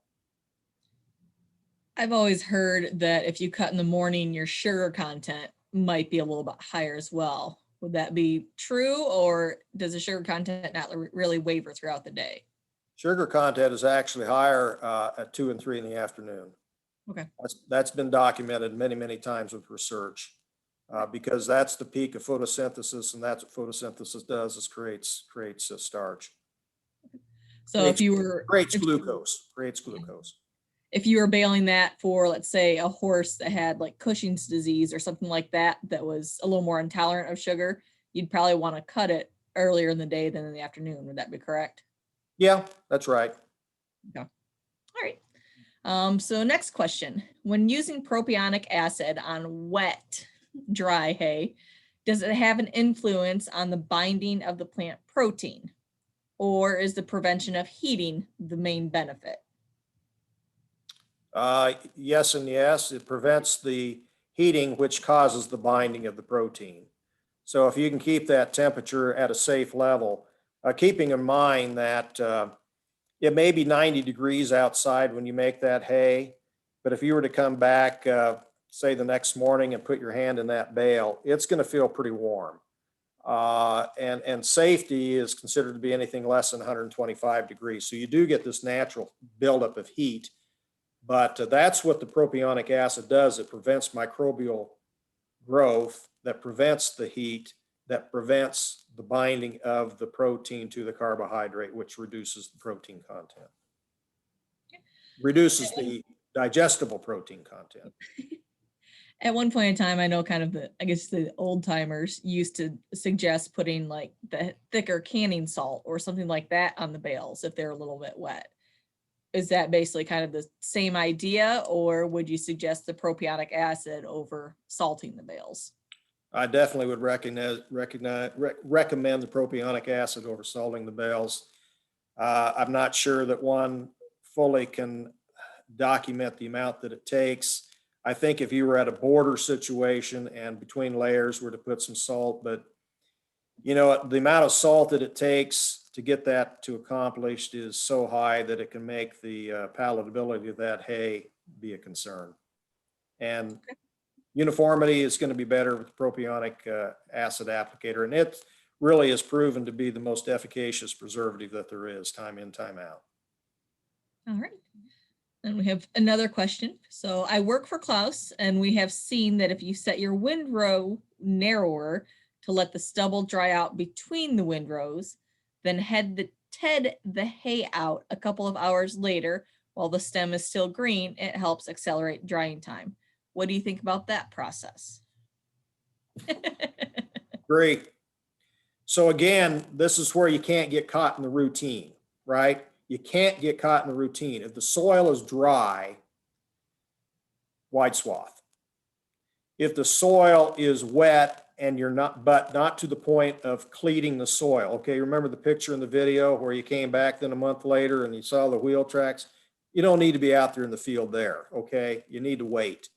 I've always heard that if you cut in the morning, your sugar content might be a little bit higher as well. Would that be true, or does the sugar content not really waver throughout the day? Sugar content is actually higher at 2 and 3 in the afternoon. Okay. That's been documented many, many times with research because that's the peak of photosynthesis, and that's what photosynthesis does, is creates starch. So if you were creates glucose. If you were baling that for, let's say, a horse that had like Cushing's disease or something like that, that was a little more intolerant of sugar, you'd probably want to cut it earlier in the day than in the afternoon. Would that be correct? Yeah, that's right. Okay. All right. So next question. When using propionic acid on wet, dry hay, does it have an influence on the binding of the plant protein? Or is the prevention of heating the main benefit? Yes and yes. It prevents the heating, which causes the binding of the protein. So if you can keep that temperature at a safe level, keeping in mind that it may be 90 degrees outside when you make that hay, but if you were to come back, say the next morning and put your hand in that bale, it's going to feel pretty warm. And safety is considered to be anything less than 125 degrees. So you do get this natural buildup of heat. But that's what the propionic acid does. It prevents microbial growth, that prevents the heat, that prevents the binding of the protein to the carbohydrate, which reduces the protein content, reduces the digestible protein content. At one point in time, I know kind of the old timers used to suggest putting like the thicker canning salt or something like that on the bales if they're a little bit wet. Is that basically kind of the same idea, or would you suggest the propionic acid over salting the bales? I definitely would recommend the propionic acid over salting the bales. I'm not sure that one fully can document the amount that it takes. I think if you were at a border situation and between layers were to put some salt, but you know, the amount of salt that it takes to get that to accomplished is so high that it can make the palatability of that hay be a concern. And uniformity is going to be better with the propionic acid applicator. And it really is proven to be the most efficacious preservative that there is, time in, time out. All right. And we have another question. So I work for Klaus, and we have seen that if you set your windrow narrower to let the stubble dry out between the windrows, then head the hay out a couple of hours later while the stem is still green, it helps accelerate drying time. What do you think about that process? Great. So again, this is where you can't get caught in the routine, right? You can't get caught in the routine. If the soil is dry, wide swath. If the soil is wet and you're not, but not to the point of cleating the soil. Okay, remember the picture in the video where you came back then a month later and you saw the wheel tracks? You don't need to be out there in the field there, okay? You need to wait.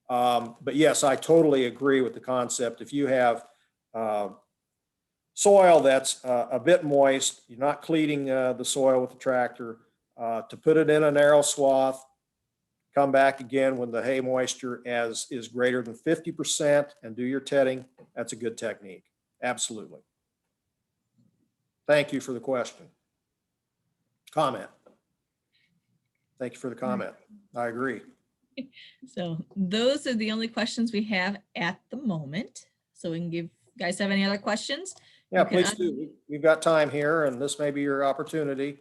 But yes, I totally agree with the concept. If you have soil that's a bit moist, you're not cleating the soil with the tractor, to put it in a narrow swath, come back again when the hay moisture is greater than 50% and do your tedding. That's a good technique. Absolutely. Thank you for the question. Comment. Thank you for the comment. I agree. So those are the only questions we have at the moment. So we can give, guys have any other questions? Yeah, please do. We've got time here and this may be your opportunity.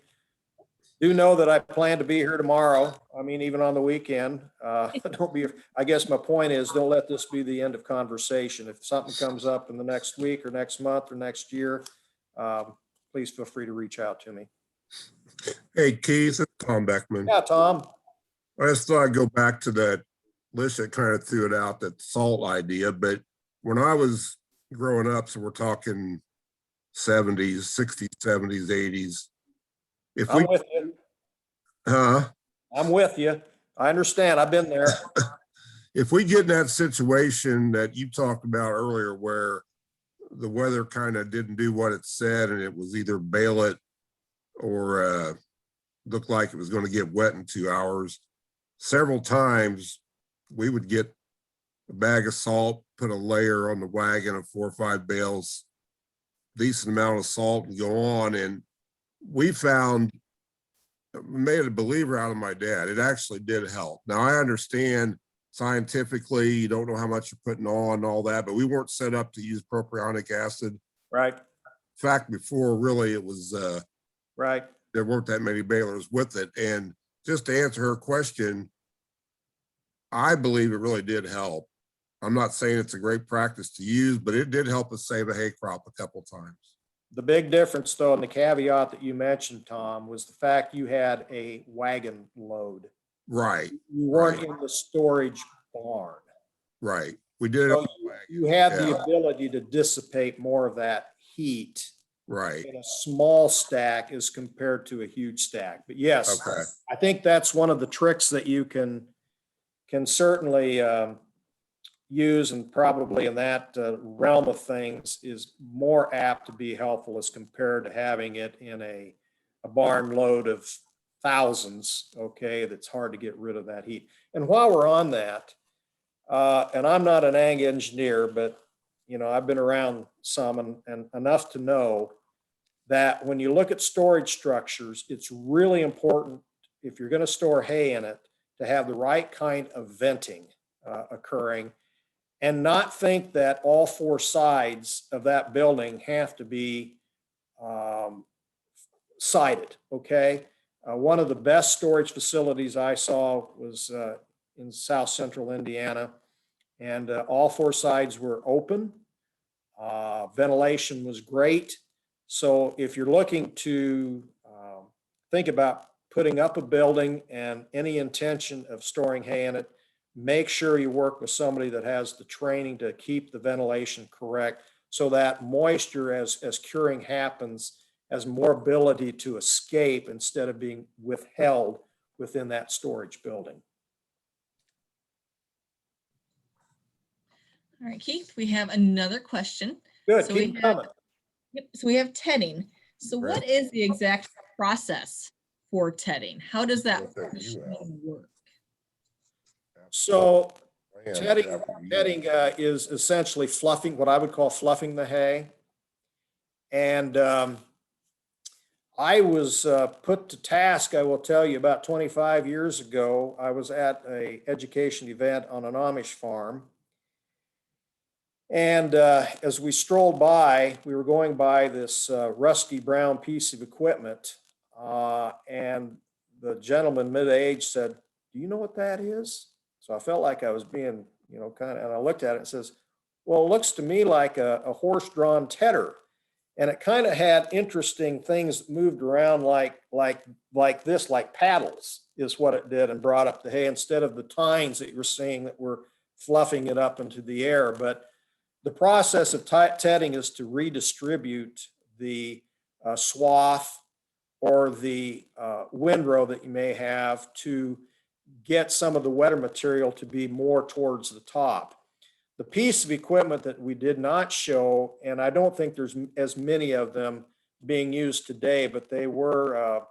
Do know that I plan to be here tomorrow. I mean, even on the weekend. Don't be, I guess my point is, don't let this be the end of conversation. If something comes up in the next week or next month or next year, please feel free to reach out to me. Hey, Keith, it's Tom Beckman. Yeah, Tom. I just thought I'd go back to that list that kind of threw it out, that salt idea. But when I was growing up, so we're talking 70s, 60s, 70s, 80s. If we, I'm with you. huh? I'm with you. I understand. I've been there. If we get in that situation that you talked about earlier, where the weather kind of didn't do what it said, and it was either bail it or looked like it was going to get wet in 2 hours, several times we would get a bag of salt, put a layer on the wagon of 4 or 5 bales, decent amount of salt, and go on. And we found, made a believer out of my dad. It actually did help. Now I understand scientifically you don't know how much you're putting on and all that, but we weren't set up to use propionic acid. Right. In fact, before really it was Right. there weren't that many balers with it. And just to answer her question, I believe it really did help. I'm not saying it's a great practice to use, but it did help us save a hay crop a couple times. The big difference, though, and the caveat that you mentioned, Tom, was the fact you had a wagon load. Right. You weren't Right. in the storage barn. Right. We did it. So on the wagon. you had the Yeah. ability to dissipate more of that heat Right. in a small stack as compared to a huge stack. But yes, Okay. I think that's one of the tricks that you can certainly use, and probably in that realm of things is more apt to be helpful as compared to having it in a barn load of thousands, okay, that's hard to get rid of that heat. And while we're on that, and I'm not an ag engineer, but I've been around some and enough to know that when you look at storage structures, it's really important, if you're going to store hay in it, to have the right kind of venting occurring, and not think that all 4 sides of that building have to be sided, okay? One of the best storage facilities I saw was in South Central Indiana, and all 4 sides were open. Ventilation was great. So if you're looking to think about putting up a building and any intention of storing hay in it, make sure you work with somebody that has the training to keep the ventilation correct, so that moisture, as curing happens, has more ability to escape instead of being withheld within that storage building. All right, Keith, we have another question. Good, So keep coming. Yep, so we have tedding. So what is the exact process for tedding? How does that machine work? So tedding is essentially fluffing, what I would call fluffing the hay. And I was put to task, I will tell you, about 25 years ago. I was at an education event on an Amish farm. And as we strolled by, we were going by this rusty brown piece of equipment. And the gentleman mid-age said, "Do you know what that is?" So I felt like I was being, kind of, and I looked at it and says, "Well, it looks to me like a horse-drawn tedder." And it kind of had interesting things that moved around like this, like paddles is what it did, and brought up the hay instead of the tines that you're seeing that were fluffing it up into the air. But the process of tedding is to redistribute the swath or the windrow that you may have to get some of the wetter material to be more towards the top. The piece of equipment that we did not show, and I don't think there's as many of them being used today, but they were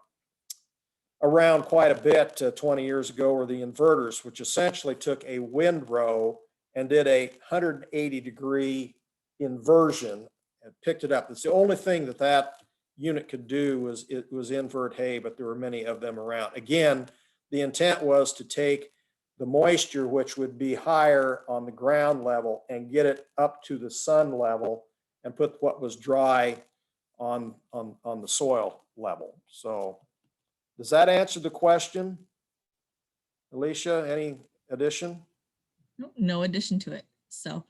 around quite a bit 20 years ago, were the inverters, which essentially took a windrow and did a 180-degree inversion and picked it up. It's the only thing that unit could do was invert hay, but there were many of them around. Again, the intent was to take the moisture, which would be higher on the ground level, and get it up to the sun level and put what was dry on the soil level. So Does that answer the question? Alicia, any addition? No addition to it. So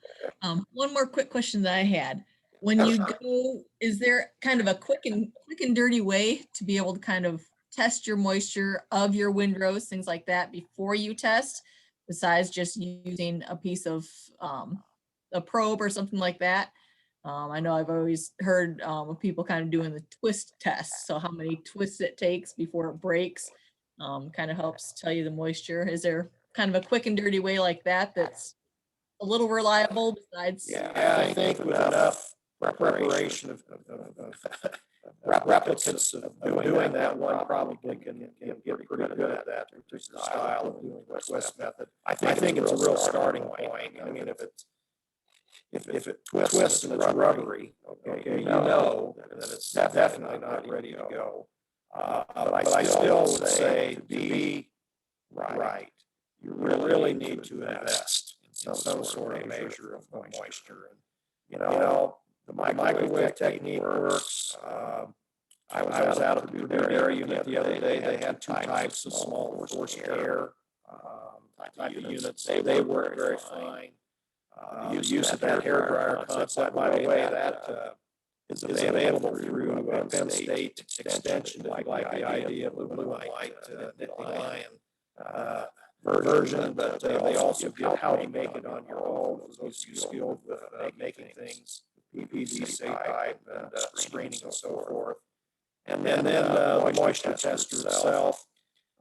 one more quick question that I had. When you go, is there kind of a quick and dirty way to be able to kind of test your moisture of your windrows, things like that, before you test, besides just using a piece of a probe or something like that? I know I've always heard of people kind of doing the twist test. So how many twists it takes before it breaks kind of helps tell you the moisture. Is there kind of a quick and dirty way like that that's a little reliable besides? Yeah, I think with enough preparation of replicas of doing that, one probably can get pretty good at that particular style of doing the twist method. I think it's a real starting point. I mean, if it twists and it's rubbery, okay, you know that it's definitely not ready to go. But I still would say to be right, you really need to invest in some sort of measure of moisture. And, you know, the microwave technique works. I was out at the Purdue area unit the other day. They had two types of small forced air type of units. They work very fine. The use of that hair dryer concept, by the way, that is available through Penn State Extension, like the idea of the blue and white Nittany Lion version, but they also give how to make it on your own for those who skilled with making things, PVC pipe and screening and so forth. And then the moisture tester itself,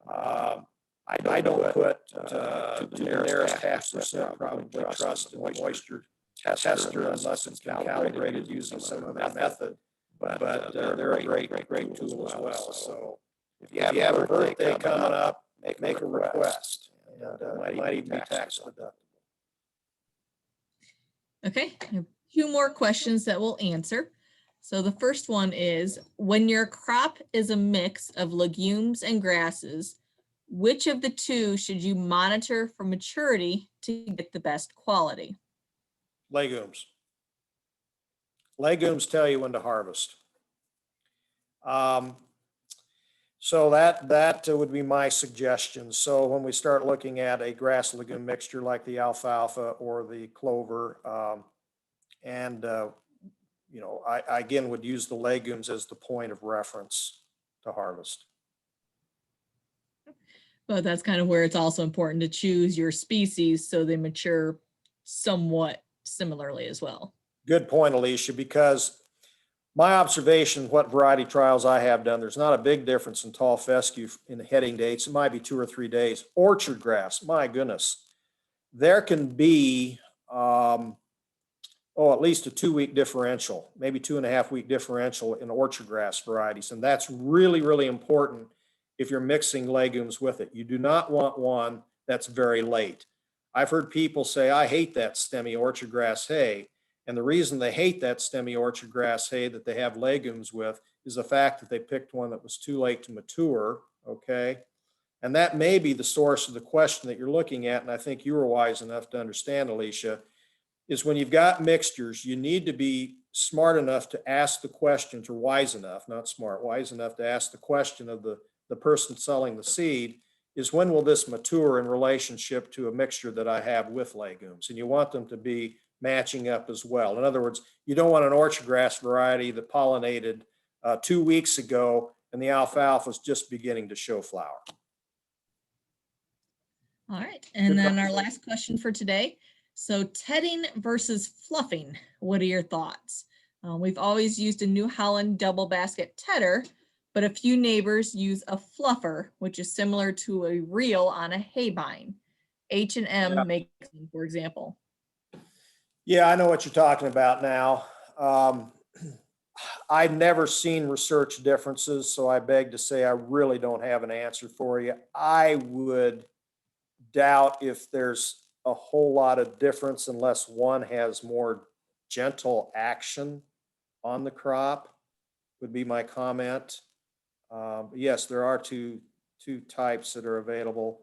I don't put to the nearest 0.5% probably trust in the moisture tester unless it's been calibrated using some of that method. But they're a great tool as well. So if you have a birthday coming up, make a request. And might even be tax deductible. Okay, I have two more questions that we'll answer. So the first one is, when your crop is a mix of legumes and grasses, which of the two should you monitor for maturity to get the best quality? Legumes. Legumes tell you when to harvest. So that would be my suggestion. So when we start looking at a grass legume mixture like the alfalfa or the clover, you know, I again would use the legumes as the point of reference to harvest. But that's kind of where it's also important to choose your species so they mature somewhat similarly as well. Good point, Alicia, because my observation, what variety trials I have done, there's not a big difference in tall fescue in the heading dates. It might be 2 or 3 days. Orchard grass, my goodness, there can be, at least a 2-week differential, maybe 2.5-week differential in orchard grass varieties. And that's really, really important if you're mixing legumes with it. You do not want one that's very late. I've heard people say, I hate that stemmy orchard grass hay. And the reason they hate that stemmy orchard grass hay that they have legumes with is the fact that they picked one that was too late to mature, okay? And that may be the source of the question that you're looking at, and I think you were wise enough to understand, Alicia, is when you've got mixtures, you need to be smart enough to ask the question, or wise enough, not smart, wise enough to ask the question of the person selling the seed, is when will this mature in relationship to a mixture that I have with legumes? And you want them to be matching up as well. In other words, you don't want an orchard grass variety that pollinated 2 weeks ago and the alfalfa is just beginning to show flower. All right, and then our last question for today. So tedding versus fluffing, what are your thoughts? We've always used a New Holland double basket tedder, but a few neighbors use a fluffer, which is similar to a reel on a hay bine. H&M makes them, for example. Yeah, I know what you're talking about now. I've never seen research differences, so I beg to say I really don't have an answer for you. I would doubt if there's a whole lot of difference unless one has more gentle action on the crop, would be my comment. Yes, there are two types that are available.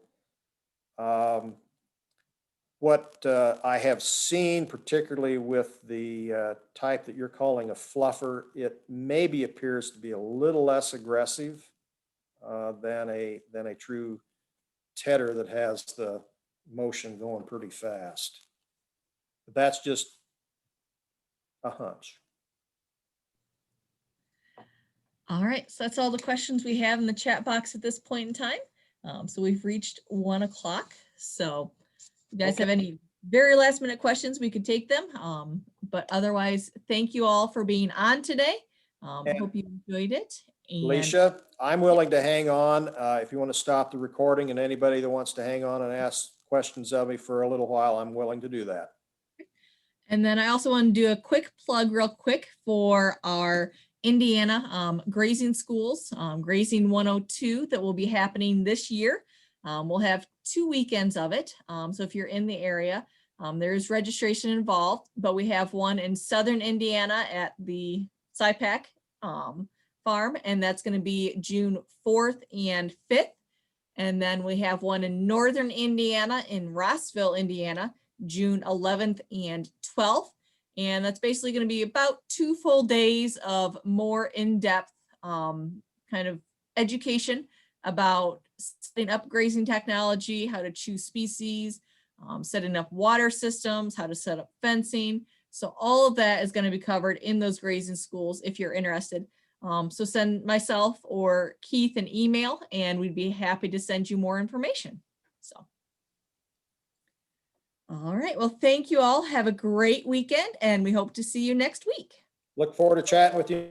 What I have seen, particularly with the type that you're calling a fluffer, it maybe appears to be a little less aggressive than a true tedder that has the motion going pretty fast. But that's just a hunch. All right, so that's all the questions we have in the chat box at this point in time. So we've reached 1 o'clock. So if you guys have any very last minute questions, we could take them. But otherwise, thank you all for being on today. Hope you enjoyed it. And Alicia, I'm willing to hang on. If you want to stop the recording, and anybody that wants to hang on and ask questions of me for a little while, I'm willing to do that. And then I also want to do a quick plug real quick for our Indiana grazing schools, Grazing 102 that will be happening this year. We'll have 2 weekends of it. So if you're in the area, there's registration involved, but we have one in Southern Indiana at the SIPAC farm, and that's going to be June 4th and 5th. And then we have one in Northern Indiana in Rossville, Indiana, June 11th and 12th. And that's basically going to be about 2 full days of more in-depth kind of education about setting up grazing technology, how to choose species, setting up water systems, how to set up fencing. So all of that is going to be covered in those grazing schools if you're interested. So send myself or Keith an email and we'd be happy to send you more information. So. All right. Well, thank you all. Have a great weekend and we hope to see you next week. Look forward to chatting with you